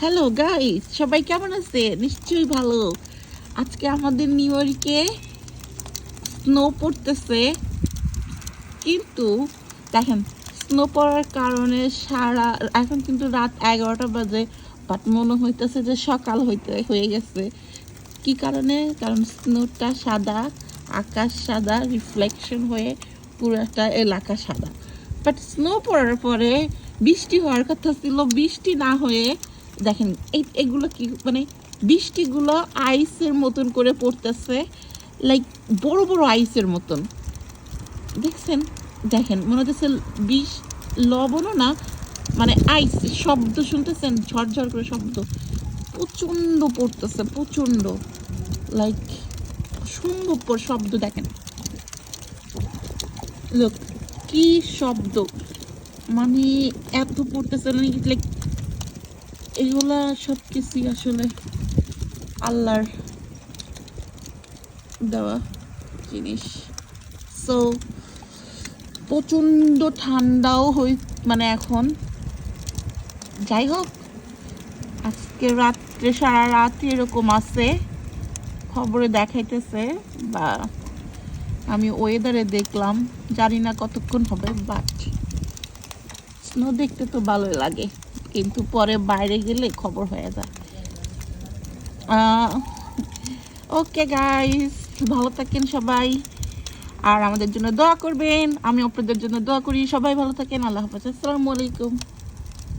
Hello guys, সবাই কেমন আছে? নিশ্চয়ই ভালো। আজকে আমাদের নিউ ইয়র্কে স্নো পড়তেছে, কিন্তু দেখেন স্নো পড়ার কারণে সারা এখন কিন্তু রাত 11টা বাজে, বাট মনে হইতেছে যে সকাল হয়ে গেছে। কি কারণে? কারণ স্নোটা সাদা, আকাশ সাদা, রিফ্লেকশন হয়ে পুরোটা এলাকা সাদা। বাট স্নো পড়ার পরে বৃষ্টি হওয়ার কথা ছিল, বৃষ্টি না হয়ে দেখেন এগুলো কি মানে বৃষ্টিগুলো আইসের মতন করে পড়তেছে, লাইক বড় বড় আইসের মতন। দেখছেন? দেখেন মনে হচ্ছে বিষ, লবণও না, মানে আইস। শব্দ শুনতেছেন? ঝরঝর করে শব্দ প্রচণ্ড পড়তেছে, প্রচণ্ড, লাইক অসম্ভব শব্দ। দেখেন লোক কি শব্দ, মানে এত পড়তেছে, লাইক এগুলা সব কিছুই আসলে আল্লাহর দেওয়া জিনিস। সো প্রচণ্ড ঠান্ডাও মানে এখন যাই হোক, আজকে রাত্রে সারা রাত এরকম আছে, খবরে দেখাইতেছে, বা আমি ওয়েদারে দেখলাম, জানি না কতক্ষণ হবে। বাট স্নো দেখতে তো ভালোই লাগে, কিন্তু পরে বাইরে গেলে খবর হয়ে যায়। ওকে গাইস, ভালো থাকেন সবাই, আর আমাদের জন্য দোয়া করবেন। আমি আপনাদের জন্য দোয়া করি। সবাই ভালো থাকেন। আল্লাহ হাফেজ। আসসালামু আলাইকুম।